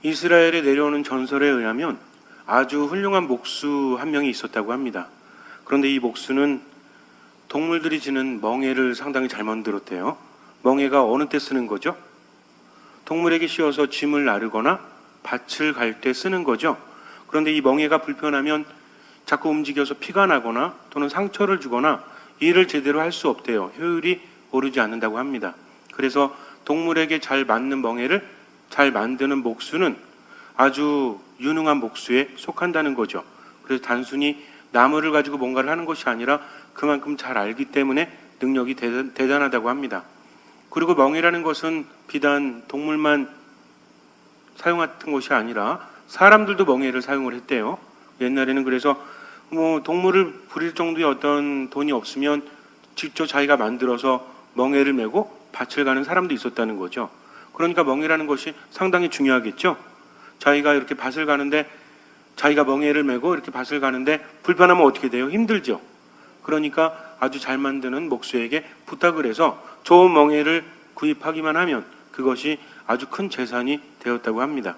이스라엘에 내려오는 전설에 의하면 아주 훌륭한 목수 한 명이 있었다고 합니다. 그런데 이 목수는 동물들이 지는 멍에를 상당히 잘 만들었대요. 멍에가 어느 때 쓰는 거죠? 동물에게 씌워서 짐을 나르거나 밭을 갈 때 쓰는 거죠. 그런데 이 멍에가 불편하면 자꾸 움직여서 피가 나거나 또는 상처를 주거나 일을 제대로 할 수 없대요. 효율이 오르지 않는다고 합니다. 그래서 동물에게 잘 맞는 멍에를 잘 만드는 목수는 아주 유능한 목수에 속한다는 거죠. 그래서 단순히 나무를 가지고 뭔가를 하는 것이 아니라 그만큼 잘 알기 때문에 능력이 대단하다고 합니다. 그리고 멍에라는 것은 비단 동물만 사용했던 것이 아니라 사람들도 멍에를 사용을 했대요. 옛날에는 그래서 동물을 부릴 정도의 어떤 돈이 없으면 직접 자기가 만들어서 멍에를 메고 밭을 가는 사람도 있었다는 거죠. 그러니까 멍에라는 것이 상당히 중요하겠죠. 자기가 이렇게 밭을 가는데 자기가 멍에를 메고 이렇게 밭을 가는데 불편하면 어떻게 돼요? 힘들죠. 그러니까 아주 잘 만드는 목수에게 부탁을 해서 좋은 멍에를 구입하기만 하면 그것이 아주 큰 재산이 되었다고 합니다.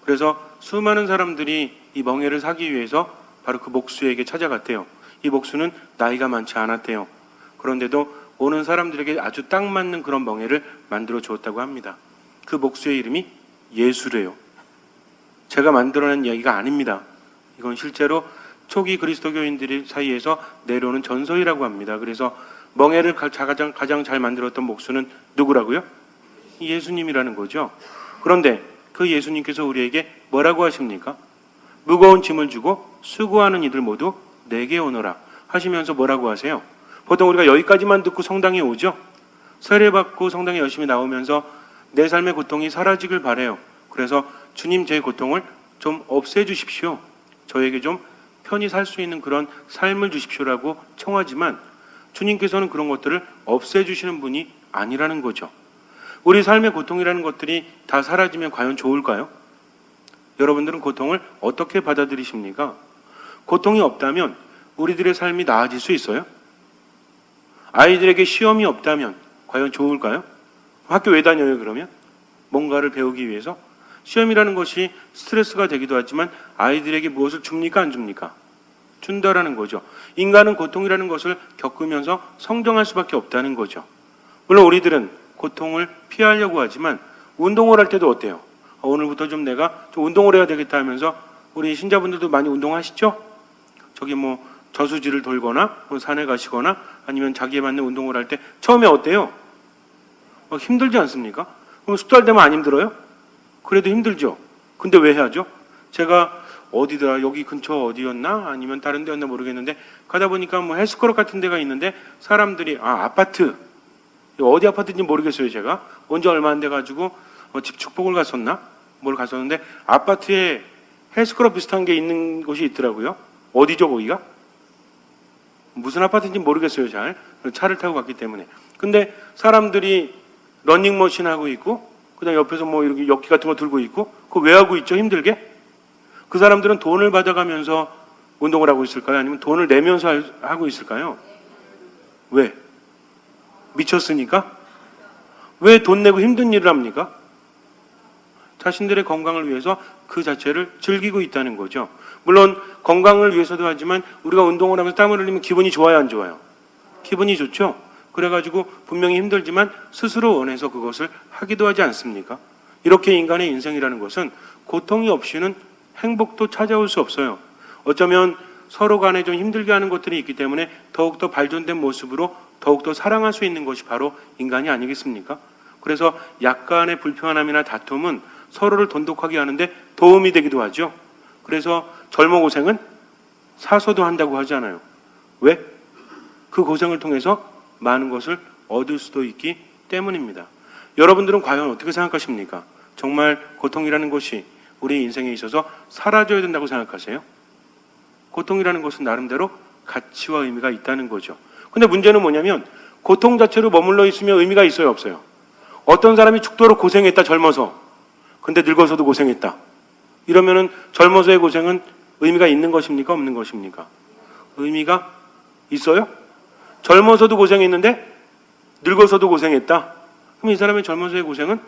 그래서 수많은 사람들이 이 멍에를 사기 위해서 바로 그 목수에게 찾아갔대요. 이 목수는 나이가 많지 않았대요. 그런데도 오는 사람들에게 아주 딱 맞는 그런 멍에를 만들어 주었다고 합니다. 그 목수의 이름이 예수래요. 제가 만들어낸 이야기가 아닙니다. 이건 실제로 초기 그리스도교인들 사이에서 내려오는 전설이라고 합니다. 그래서 멍에를 가장 잘 만들었던 목수는 누구라고요? 예수님이라는 거죠. 그런데 그 예수님께서 우리에게 뭐라고 하십니까? 무거운 짐을 주고 수고하는 이들 모두 내게 오너라 하시면서 뭐라고 하세요? 보통 우리가 여기까지만 듣고 성당에 오죠. 세례받고 성당에 열심히 나오면서 내 삶의 고통이 사라지길 바래요. 그래서 주님 제 고통을 좀 없애주십시오. 저에게 좀 편히 살 수 있는 그런 삶을 주십시오라고 청하지만 주님께서는 그런 것들을 없애주시는 분이 아니라는 거죠. 우리 삶의 고통이라는 것들이 다 사라지면 과연 좋을까요? 여러분들은 고통을 어떻게 받아들이십니까? 고통이 없다면 우리들의 삶이 나아질 수 있어요? 아이들에게 시험이 없다면 과연 좋을까요? 학교 왜 다녀요 그러면? 뭔가를 배우기 위해서? 시험이라는 것이 스트레스가 되기도 하지만 아이들에게 무엇을 줍니까 안 줍니까? 준다라는 거죠. 인간은 고통이라는 것을 겪으면서 성장할 수밖에 없다는 거죠. 물론 우리들은 고통을 피하려고 하지만 운동을 할 때도 어때요? 오늘부터 내가 좀 운동을 해야 되겠다 하면서 우리 신자분들도 많이 운동하시죠? 저기 저수지를 돌거나 산에 가시거나 아니면 자기에 맞는 운동을 할 때 처음에 어때요? 힘들지 않습니까? 그럼 숙달 되면 안 힘들어요? 그래도 힘들죠. 근데 왜 해야죠? 제가 어디더라 여기 근처 어디였나 아니면 다른 데였나 모르겠는데 가다 보니까 헬스클럽 같은 데가 있는데 사람들이 아파트 어디 아파트인지 모르겠어요. 제가 언제 얼마 안 돼 가지고 집 축복을 갔었나 뭘 갔었는데 아파트에 헬스클럽 비슷한 게 있는 곳이 있더라고요. 어디죠 거기가? 무슨 아파트인지 모르겠어요. 잘 차를 타고 갔기 때문에. 근데 사람들이 러닝머신 하고 있고 그다음 옆에서 이렇게 역기 같은 거 들고 있고 그거 왜 하고 있죠? 힘들게? 그 사람들은 돈을 받아가면서 운동을 하고 있을까요? 아니면 돈을 내면서 하고 있을까요? 왜? 미쳤으니까? 왜 돈 내고 힘든 일을 합니까? 자신들의 건강을 위해서 그 자체를 즐기고 있다는 거죠. 물론 건강을 위해서도 하지만 우리가 운동을 하면서 땀을 흘리면 기분이 좋아요 안 좋아요? 기분이 좋죠. 그래가지고 분명히 힘들지만 스스로 원해서 그것을 하기도 하지 않습니까? 이렇게 인간의 인생이라는 것은 고통이 없이는 행복도 찾아올 수 없어요. 어쩌면 서로 간에 좀 힘들게 하는 것들이 있기 때문에 더욱더 발전된 모습으로 더욱더 사랑할 수 있는 것이 바로 인간이 아니겠습니까? 그래서 약간의 불편함이나 다툼은 서로를 돈독하게 하는데 도움이 되기도 하죠. 그래서 젊어 고생은 사서도 한다고 하잖아요. 왜? 그 고생을 통해서 많은 것을 얻을 수도 있기 때문입니다. 여러분들은 과연 어떻게 생각하십니까? 정말 고통이라는 것이 우리 인생에 있어서 사라져야 된다고 생각하세요? 고통이라는 것은 나름대로 가치와 의미가 있다는 거죠. 근데 문제는 뭐냐면 고통 자체로 머물러 있으면 의미가 있어요 없어요? 어떤 사람이 죽도록 고생했다 젊어서 근데 늙어서도 고생했다 이러면은 젊어서의 고생은 의미가 있는 것입니까 없는 것입니까? 의미가 있어요? 젊어서도 고생했는데 늙어서도 고생했다. 그럼 이 사람의 젊어서의 고생은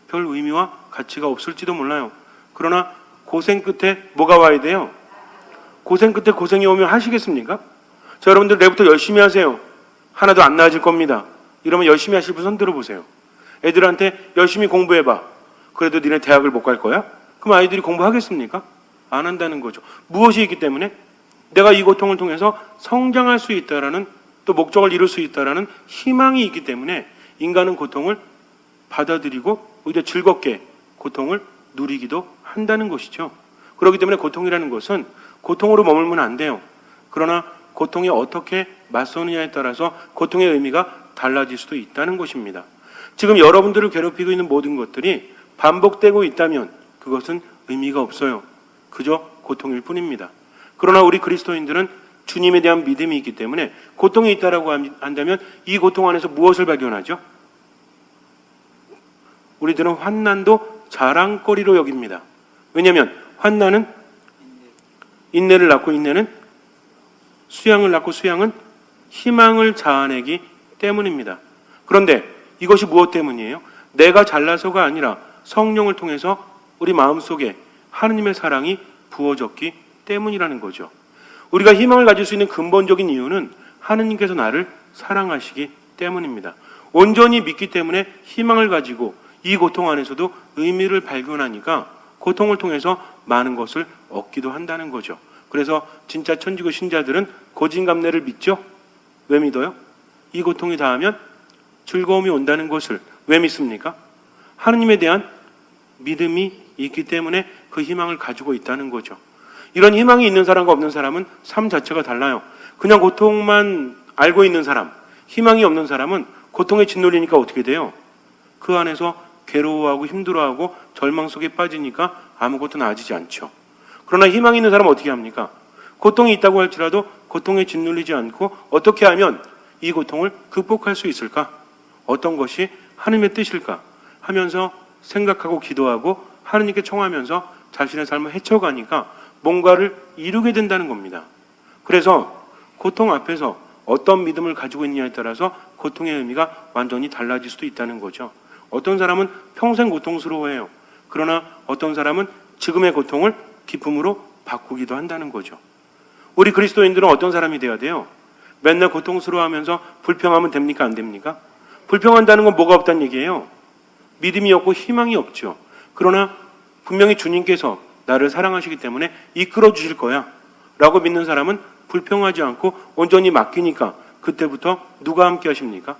별 의미와 가치가 없을지도 몰라요. 그러나 고생 끝에 뭐가 와야 돼요? 고생 끝에 고생이 오면 하시겠습니까? 자, 여러분들 내일부터 열심히 하세요. 하나도 안 나아질 겁니다. 이러면 열심히 하실 분 손 들어보세요. 애들한테 열심히 공부해봐. 그래도 니네 대학을 못 갈 거야? 그럼 아이들이 공부하겠습니까? 안 한다는 거죠. 무엇이 있기 때문에? 내가 이 고통을 통해서 성장할 수 있다라는, 또 목적을 이룰 수 있다라는 희망이 있기 때문에 인간은 고통을 받아들이고 오히려 즐겁게 고통을 누리기도 한다는 것이죠. 그렇기 때문에 고통이라는 것은 고통으로 머물면 안 돼요. 그러나 고통에 어떻게 맞서느냐에 따라서 고통의 의미가 달라질 수도 있다는 것입니다. 지금 여러분들을 괴롭히고 있는 모든 것들이 반복되고 있다면 그것은 의미가 없어요. 그저 고통일 뿐입니다. 그러나 우리 그리스도인들은 주님에 대한 믿음이 있기 때문에 고통이 있다라고 한다면 이 고통 안에서 무엇을 발견하죠? 우리들은 환난도 자랑거리로 여깁니다. 왜냐하면 환난은 인내를 낳고 인내는 수양을 낳고 수양은 희망을 자아내기 때문입니다. 그런데 이것이 무엇 때문이에요? 내가 잘나서가 아니라 성령을 통해서 우리 마음속에 하느님의 사랑이 부어졌기 때문이라는 거죠. 우리가 희망을 가질 수 있는 근본적인 이유는 하느님께서 나를 사랑하시기 때문입니다. 온전히 믿기 때문에 희망을 가지고 이 고통 안에서도 의미를 발견하니까 고통을 통해서 많은 것을 얻기도 한다는 거죠. 그래서 진짜 천주교 신자들은 고진감래를 믿죠? 왜 믿어요? 이 고통이 닿으면 즐거움이 온다는 것을 왜 믿습니까? 하느님에 대한 믿음이 있기 때문에 그 희망을 가지고 있다는 거죠. 이런 희망이 있는 사람과 없는 사람은 삶 자체가 달라요. 그냥 고통만 알고 있는 사람, 희망이 없는 사람은 고통에 짓눌리니까 어떻게 돼요? 그 안에서 괴로워하고 힘들어하고 절망 속에 빠지니까 아무것도 나아지지 않죠. 그러나 희망이 있는 사람은 어떻게 합니까? 고통이 있다고 할지라도 고통에 짓눌리지 않고 어떻게 하면 이 고통을 극복할 수 있을까? 어떤 것이 하느님의 뜻일까? 하면서 생각하고 기도하고 하느님께 청하면서 자신의 삶을 헤쳐가니까 뭔가를 이루게 된다는 겁니다. 그래서 고통 앞에서 어떤 믿음을 가지고 있느냐에 따라서 고통의 의미가 완전히 달라질 수도 있다는 거죠. 어떤 사람은 평생 고통스러워해요. 그러나 어떤 사람은 지금의 고통을 기쁨으로 바꾸기도 한다는 거죠. 우리 그리스도인들은 어떤 사람이 되어야 돼요? 맨날 고통스러워하면서 불평하면 됩니까? 안 됩니까? 불평한다는 건 뭐가 없다는 얘기예요? 믿음이 없고 희망이 없죠. 그러나 분명히 주님께서 나를 사랑하시기 때문에 이끌어 주실 거야 라고 믿는 사람은 불평하지 않고 온전히 맡기니까 그때부터 누가 함께 하십니까?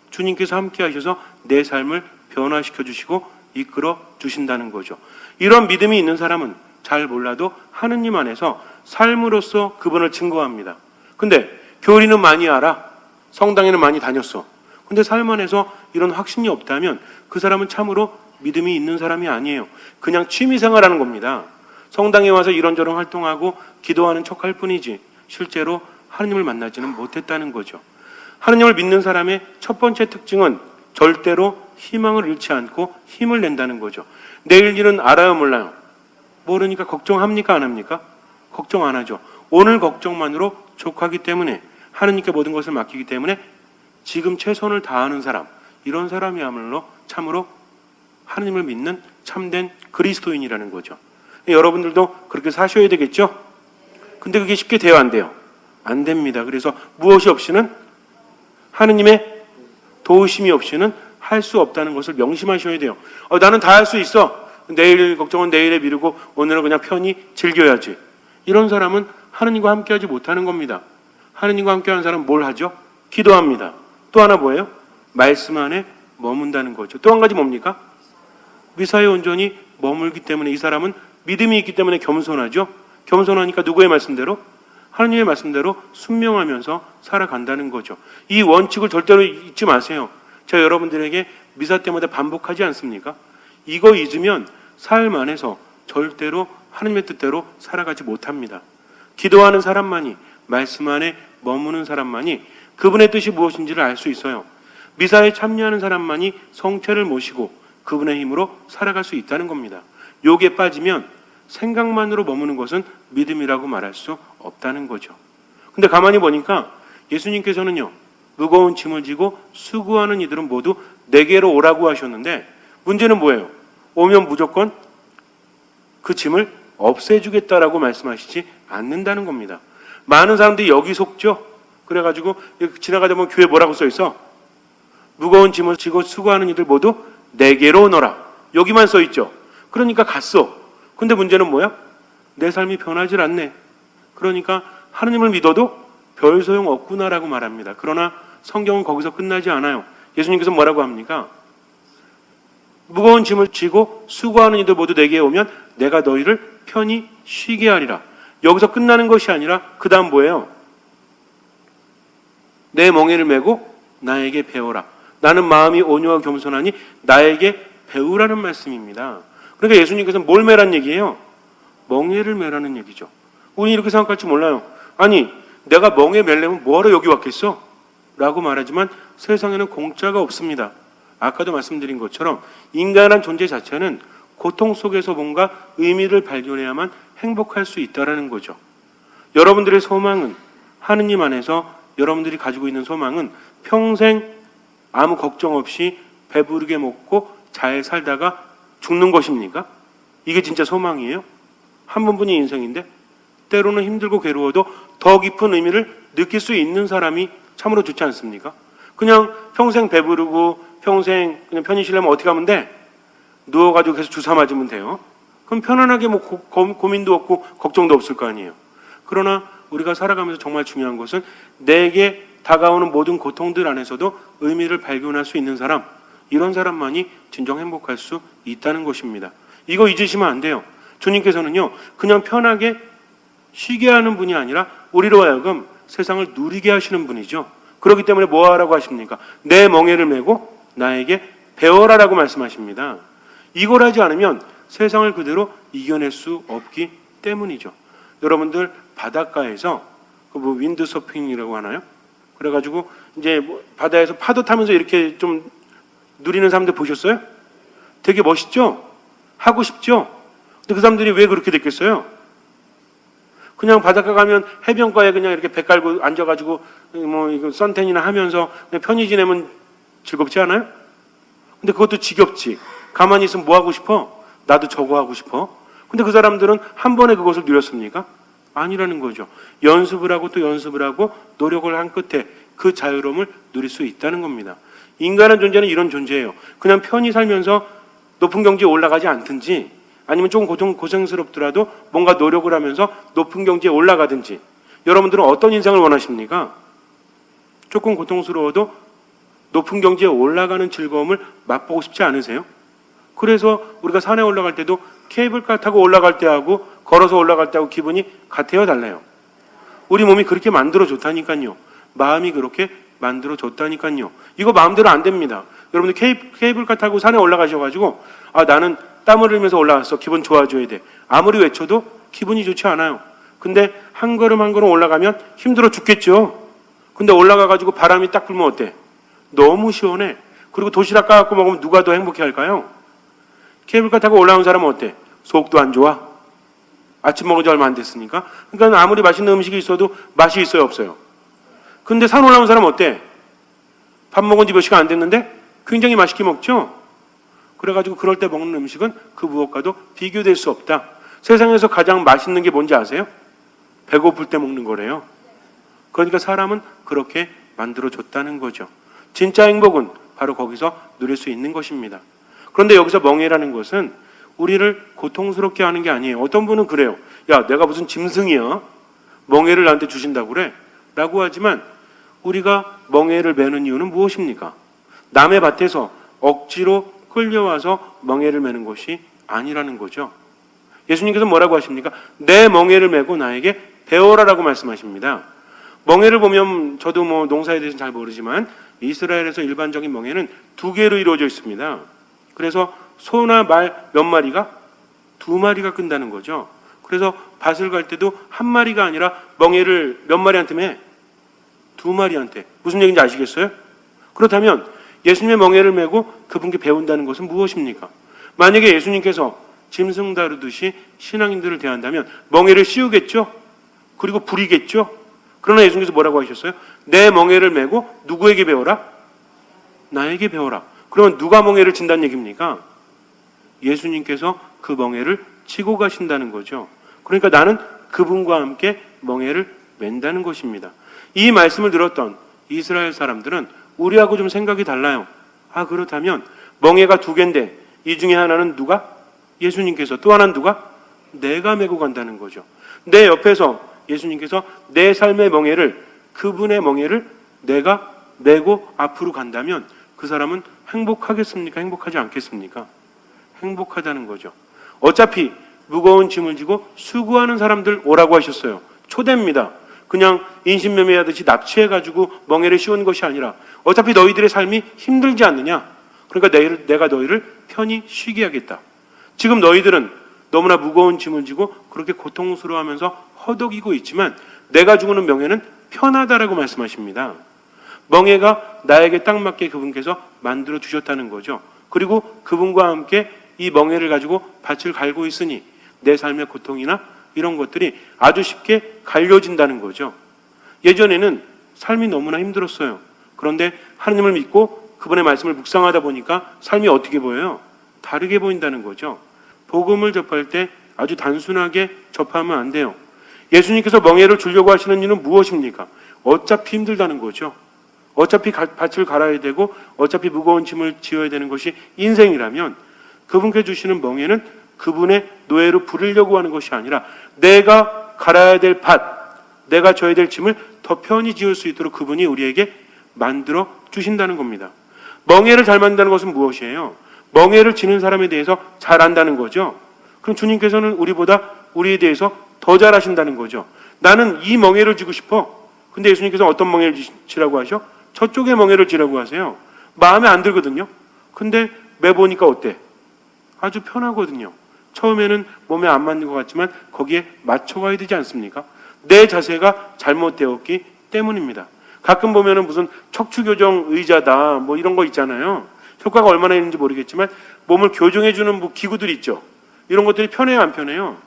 주님께서 함께 하셔서 내 삶을 변화시켜 주시고 이끌어 주신다는 거죠. 이런 믿음이 있는 사람은 잘 몰라도 하느님 안에서 삶으로서 그분을 증거합니다. 근데 교리는 많이 알아. 성당에는 많이 다녔어. 근데 삶 안에서 이런 확신이 없다면 그 사람은 참으로 믿음이 있는 사람이 아니에요. 그냥 취미생활하는 겁니다. 성당에 와서 이런저런 활동하고 기도하는 척할 뿐이지 실제로 하느님을 만나지는 못했다는 거죠. 하느님을 믿는 사람의 첫 번째 특징은 절대로 희망을 잃지 않고 힘을 낸다는 거죠. 내일 일은 알아요, 몰라요? 모르니까 걱정합니까, 안 합니까? 걱정 안 하죠. 오늘 걱정만으로 족하기 때문에 하느님께 모든 것을 맡기기 때문에 지금 최선을 다하는 사람, 이런 사람이야말로 참으로 하느님을 믿는 참된 그리스도인이라는 거죠. 여러분들도 그렇게 사셔야 되겠죠? 근데 그게 쉽게 돼요, 안 돼요? 안 됩니다. 그래서 무엇이 없이는 하느님의 도우심이 없이는 할 수 없다는 것을 명심하셔야 돼요. 나는 다 할 수 있어. 내일 걱정은 내일에 미루고 오늘은 그냥 편히 즐겨야지. 이런 사람은 하느님과 함께하지 못하는 겁니다. 하느님과 함께하는 사람은 뭘 하죠? 기도합니다. 또 하나 뭐예요? 말씀 안에 머문다는 거죠. 또 한 가지 뭡니까? 미사에 온전히 머물기 때문에 이 사람은 믿음이 있기 때문에 겸손하죠. 겸손하니까 누구의 말씀대로? 하느님의 말씀대로 순명하면서 살아간다는 거죠. 이 원칙을 절대로 잊지 마세요. 제가 여러분들에게 미사 때마다 반복하지 않습니까? 이거 잊으면 삶 안에서 절대로 하느님의 뜻대로 살아가지 못합니다. 기도하는 사람만이, 말씀 안에 머무는 사람만이 그분의 뜻이 무엇인지를 알 수 있어요. 미사에 참여하는 사람만이 성체를 모시고 그분의 힘으로 살아갈 수 있다는 겁니다. 욕에 빠지면 생각만으로 머무는 것은 믿음이라고 말할 수 없다는 거죠. 근데 가만히 보니까 예수님께서는요, 무거운 짐을 지고 수고하는 이들은 모두 내게로 오라고 하셨는데 문제는 뭐예요? 오면 무조건 그 짐을 없애주겠다라고 말씀하시지 않는다는 겁니다. 많은 사람들이 여기 속죠. 그래가지고 지나가다 보면 교회 뭐라고 써 있어? 무거운 짐을 지고 수고하는 이들 모두 내게로 오너라. 여기만 써 있죠. 그러니까 갔어. 근데 문제는 뭐야? 내 삶이 변하질 않네. 그러니까 하느님을 믿어도 별 소용 없구나라고 말합니다. 그러나 성경은 거기서 끝나지 않아요. 예수님께서 뭐라고 합니까? 무거운 짐을 지고 수고하는 이들 모두 내게 오면 내가 너희를 편히 쉬게 하리라. 여기서 끝나는 것이 아니라 그 다음 뭐예요? 내 멍에를 메고 나에게 배워라. 나는 마음이 온유하고 겸손하니 나에게 배우라는 말씀입니다. 그러니까 예수님께서는 뭘 메란 얘기예요? 멍에를 메라는 얘기죠. 우리 이렇게 생각할지 몰라요. 아니, 내가 멍에 메려면 뭐하러 여기 왔겠어? 라고 말하지만 세상에는 공짜가 없습니다. 아까도 말씀드린 것처럼 인간한 존재 자체는 고통 속에서 뭔가 의미를 발견해야만 행복할 수 있다는 거죠. 여러분들의 소망은, 하느님 안에서 여러분들이 가지고 있는 소망은 평생 아무 걱정 없이 배부르게 먹고 잘 살다가 죽는 것입니까? 이게 진짜 소망이에요? 한 번뿐인 인생인데 때로는 힘들고 괴로워도 더 깊은 의미를 느낄 수 있는 사람이 참으로 좋지 않습니까? 그냥 평생 배부르고 평생 그냥 편히 쉬려면 어떻게 하면 돼? 누워가지고 계속 주사 맞으면 돼요. 그럼 편안하게 뭐 고민도 없고 걱정도 없을 거 아니에요. 그러나 우리가 살아가면서 정말 중요한 것은 내게 다가오는 모든 고통들 안에서도 의미를 발견할 수 있는 사람, 이런 사람만이 진정 행복할 수 있다는 것입니다. 이거 잊으시면 안 돼요. 주님께서는요, 그냥 편하게 쉬게 하는 분이 아니라 우리로 하여금 세상을 누리게 하시는 분이죠. 그렇기 때문에 뭐 하라고 하십니까? 내 멍에를 메고 나에게 배워라라고 말씀하십니다. 이걸 하지 않으면 세상을 그대로 이겨낼 수 없기 때문이죠. 여러분들 바닷가에서 뭐 윈드 서핑이라고 하나요? 그래가지고 이제 뭐 바다에서 파도 타면서 이렇게 좀 누리는 사람들 보셨어요? 되게 멋있죠? 하고 싶죠? 근데 그 사람들이 왜 그렇게 됐겠어요? 그냥 바닷가 가면 해변가에 그냥 이렇게 배 깔고 앉아가지고 뭐 이거 선탠이나 하면서 그냥 편히 지내면 즐겁지 않아요? 근데 그것도 지겹지. 가만히 있으면 뭐 하고 싶어? 나도 저거 하고 싶어. 근데 그 사람들은 한 번에 그것을 누렸습니까? 아니라는 거죠. 연습을 하고 또 연습을 하고 노력을 한 끝에 그 자유로움을 누릴 수 있다는 겁니다. 인간의 존재는 이런 존재예요. 그냥 편히 살면서 높은 경지에 올라가지 않든지 아니면 조금 고생스럽더라도 뭔가 노력을 하면서 높은 경지에 올라가든지. 여러분들은 어떤 인생을 원하십니까? 조금 고통스러워도 높은 경지에 올라가는 즐거움을 맛보고 싶지 않으세요? 그래서 우리가 산에 올라갈 때도 케이블카 타고 올라갈 때하고 걸어서 올라갈 때하고 기분이 같아요, 달라요? 우리 몸이 그렇게 만들어줬다니까요. 마음이 그렇게 만들어줬다니까요. 이거 마음대로 안 됩니다. 여러분들 케이블카 타고 산에 올라가셔가지고 나는 땀을 흘리면서 올라갔어. 기분 좋아져야 돼. 아무리 외쳐도 기분이 좋지 않아요. 근데 한 걸음 한 걸음 올라가면 힘들어 죽겠죠. 근데 올라가가지고 바람이 딱 불면 어때? 너무 시원해. 그리고 도시락 까갖고 먹으면 누가 더 행복해 할까요? 케이블카 타고 올라온 사람은 어때? 속도 안 좋아? 아침 먹은 지 얼마 안 됐으니까. 그러니까 아무리 맛있는 음식이 있어도 맛이 있어요, 없어요? 근데 산 올라온 사람은 어때? 밥 먹은 지 몇 시간 안 됐는데 굉장히 맛있게 먹죠? 그래가지고 그럴 때 먹는 음식은 그 무엇과도 비교될 수 없다. 세상에서 가장 맛있는 게 뭔지 아세요? 배고플 때 먹는 거래요. 그러니까 사람은 그렇게 만들어줬다는 거죠. 진짜 행복은 바로 거기서 누릴 수 있는 것입니다. 그런데 여기서 멍해라는 것은 우리를 고통스럽게 하는 게 아니에요. 어떤 분은 그래요. 야, 내가 무슨 짐승이야? 멍해를 나한테 주신다고 그래? 라고 하지만 우리가 멍해를 매는 이유는 무엇입니까? 남의 밭에서 억지로 끌려와서 멍해를 매는 것이 아니라는 거죠. 예수님께서 뭐라고 하십니까? 내 멍해를 메고 나에게 배워라라고 말씀하십니다. 멍해를 보면 저도 뭐 농사에 대해서는 잘 모르지만 이스라엘에서 일반적인 멍해는 두 개로 이루어져 있습니다. 그래서 소나 말 몇 마리가 두 마리가 끈다는 거죠. 그래서 밭을 갈 때도 한 마리가 아니라 멍해를 몇 마리한테 매? 두 마리한테. 무슨 얘기인지 아시겠어요? 그렇다면 예수님의 멍해를 메고 그분께 배운다는 것은 무엇입니까? 만약에 예수님께서 짐승 다루듯이 신앙인들을 대한다면 멍해를 씌우겠죠? 그리고 부리겠죠? 그러나 예수님께서 뭐라고 하셨어요? 내 멍해를 메고 누구에게 배워라? 나에게 배워라. 그러면 누가 멍해를 진다는 얘기입니까? 예수님께서 그 멍해를 지고 가신다는 거죠. 그러니까 나는 그분과 함께 멍에를 맨다는 것입니다. 이 말씀을 들었던 이스라엘 사람들은 우리하고 좀 생각이 달라요. 아, 그렇다면 멍에가 두 개인데 이 중에 하나는 누가? 예수님께서. 또 하나는 누가? 내가 메고 간다는 거죠. 내 옆에서 예수님께서 내 삶의 멍에를, 그분의 멍에를 내가 메고 앞으로 간다면 그 사람은 행복하겠습니까? 행복하지 않겠습니까? 행복하다는 거죠. 어차피 무거운 짐을 지고 수고하는 사람들 오라고 하셨어요. 초대입니다. 그냥 인신매매하듯이 납치해가지고 멍에를 씌우는 것이 아니라 어차피 너희들의 삶이 힘들지 않느냐? 그러니까 내가 너희를 편히 쉬게 하겠다. 지금 너희들은 너무나 무거운 짐을 지고 그렇게 고통스러워하면서 허덕이고 있지만 내가 주는 멍에는 편하다라고 말씀하십니다. 멍에가 나에게 딱 맞게 그분께서 만들어 주셨다는 거죠. 그리고 그분과 함께 이 멍에를 가지고 밭을 갈고 있으니 내 삶의 고통이나 이런 것들이 아주 쉽게 갈려진다는 거죠. 예전에는 삶이 너무나 힘들었어요. 그런데 하느님을 믿고 그분의 말씀을 묵상하다 보니까 삶이 어떻게 보여요? 다르게 보인다는 거죠. 복음을 접할 때 아주 단순하게 접하면 안 돼요. 예수님께서 멍에를 주려고 하시는 이유는 무엇입니까? 어차피 힘들다는 거죠. 어차피 밭을 갈아야 되고 어차피 무거운 짐을 지어야 되는 것이 인생이라면 그분께 주시는 멍에는 그분의 노예로 부르려고 하는 것이 아니라 내가 갈아야 될 밭, 내가 져야 될 짐을 더 편히 지을 수 있도록 그분이 우리에게 만들어 주신다는 겁니다. 멍에를 잘 만든다는 것은 무엇이에요? 멍에를 지는 사람에 대해서 잘 안다는 거죠. 그럼 주님께서는 우리에 대해서 더 잘 아신다는 거죠. 나는 이 멍에를 지고 싶어. 근데 예수님께서는 어떤 멍에를 지라고 하셔? 저쪽에 멍에를 지라고 하세요. 마음에 안 들거든요. 근데 매보니까 어때? 아주 편하거든요. 처음에는 몸에 안 맞는 것 같지만 거기에 맞춰가야 되지 않습니까? 내 자세가 잘못되었기 때문입니다. 가끔 보면은 무슨 척추교정 의자다 뭐 이런 거 있잖아요. 효과가 얼마나 있는지 모르겠지만 몸을 교정해주는 뭐 기구들이 있죠. 이런 것들이 편해요, 안 편해요?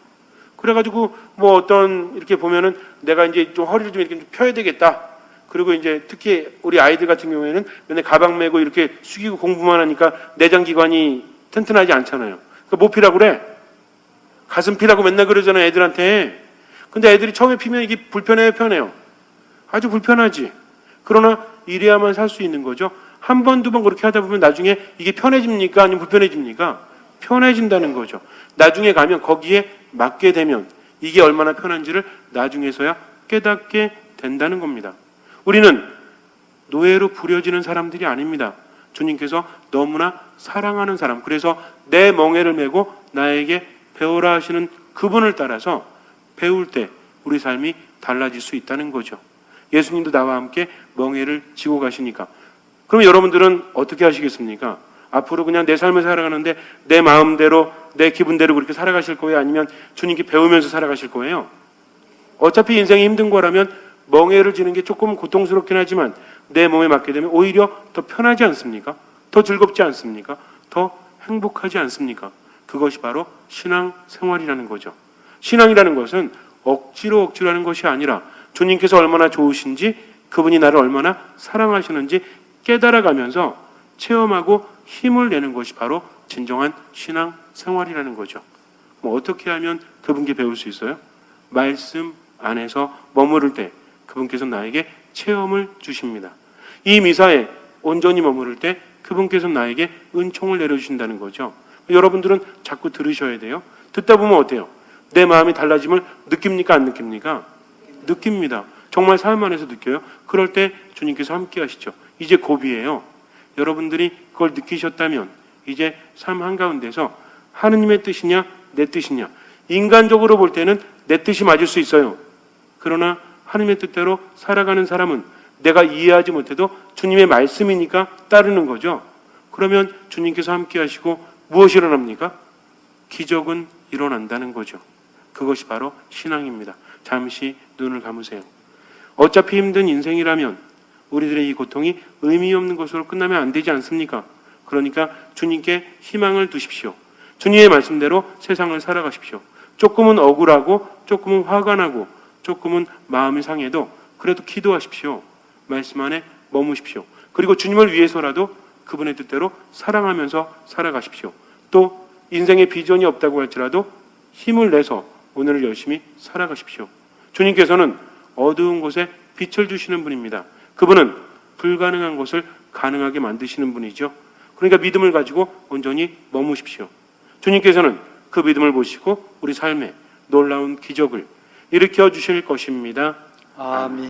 그래가지고 뭐 어떤 이렇게 보면은 내가 이제 좀 허리를 좀 이렇게 좀 펴야 되겠다. 그리고 이제 특히 우리 아이들 같은 경우에는 맨날 가방 메고 이렇게 숙이고 공부만 하니까 내장기관이 튼튼하지 않잖아요. 그러니까 뭐 피라고 그래? 가슴 피라고 맨날 그러잖아요, 애들한테. 근데 애들이 처음에 피면 이게 불편해요, 편해요? 아주 불편하지. 그러나 이래야만 살 수 있는 거죠. 한 번, 두 번 그렇게 하다 보면 나중에 이게 편해집니까? 아니면 불편해집니까? 편해진다는 거죠. 나중에 가면 거기에 맞게 되면 이게 얼마나 편한지를 나중에서야 깨닫게 된다는 겁니다. 우리는 노예로 부려지는 사람들이 아닙니다. 주님께서 너무나 사랑하는 사람, 그래서 내 멍에를 메고 나에게 배우라 하시는 그분을 따라서 배울 때 우리 삶이 달라질 수 있다는 거죠. 예수님도 나와 함께 멍에를 지고 가시니까. 그럼 여러분들은 어떻게 하시겠습니까? 앞으로 그냥 내 삶을 살아가는데 내 마음대로 내 기분대로 그렇게 살아가실 거예요? 아니면 주님께 배우면서 살아가실 거예요? 어차피 인생이 힘든 거라면 멍에를 지는 게 조금 고통스럽긴 하지만 내 몸에 맞게 되면 오히려 더 편하지 않습니까? 더 즐겁지 않습니까? 더 행복하지 않습니까? 그것이 바로 신앙생활이라는 거죠. 신앙이라는 것은 억지로 하는 것이 아니라 주님께서 얼마나 좋으신지 그분이 나를 얼마나 사랑하시는지 깨달아가면서 체험하고 힘을 내는 것이 바로 진정한 신앙생활이라는 거죠. 뭐 어떻게 하면 그분께 배울 수 있어요? 말씀 안에서 머무를 때 그분께서 나에게 체험을 주십니다. 이 미사에 온전히 머무를 때 그분께서 나에게 은총을 내려주신다는 거죠. 여러분들은 자꾸 들으셔야 돼요. 듣다 보면 어때요? 내 마음이 달라짐을 느낍니까? 안 느낍니까? 느낍니다. 정말 삶 안에서 느껴요. 그럴 때 주님께서 함께 하시죠. 이제 고비예요. 여러분들이 그걸 느끼셨다면 이제 삶 한가운데서 하느님의 뜻이냐 내 뜻이냐, 인간적으로 볼 때는 내 뜻이 맞을 수 있어요. 그러나 하느님의 뜻대로 살아가는 사람은 내가 이해하지 못해도 주님의 말씀이니까 따르는 거죠. 그러면 주님께서 함께 하시고 무엇이 일어납니까? 기적은 일어난다는 거죠. 그것이 바로 신앙입니다. 잠시 눈을 감으세요. 어차피 힘든 인생이라면 우리들의 이 고통이 의미 없는 것으로 끝나면 안 되지 않습니까? 그러니까 주님께 희망을 두십시오. 주님의 말씀대로 세상을 살아가십시오. 조금은 억울하고 조금은 화가 나고 조금은 마음이 상해도 그래도 기도하십시오. 말씀 안에 머무십시오. 그리고 주님을 위해서라도 그분의 뜻대로 사랑하면서 살아가십시오. 또 인생에 비전이 없다고 할지라도 힘을 내서 오늘을 열심히 살아가십시오. 주님께서는 어두운 곳에 빛을 주시는 분입니다. 그분은 불가능한 것을 가능하게 만드시는 분이죠. 그러니까 믿음을 가지고 온전히 머무십시오. 주님께서는 그 믿음을 보시고 우리 삶에 놀라운 기적을 일으켜 주실 것입니다. 아멘.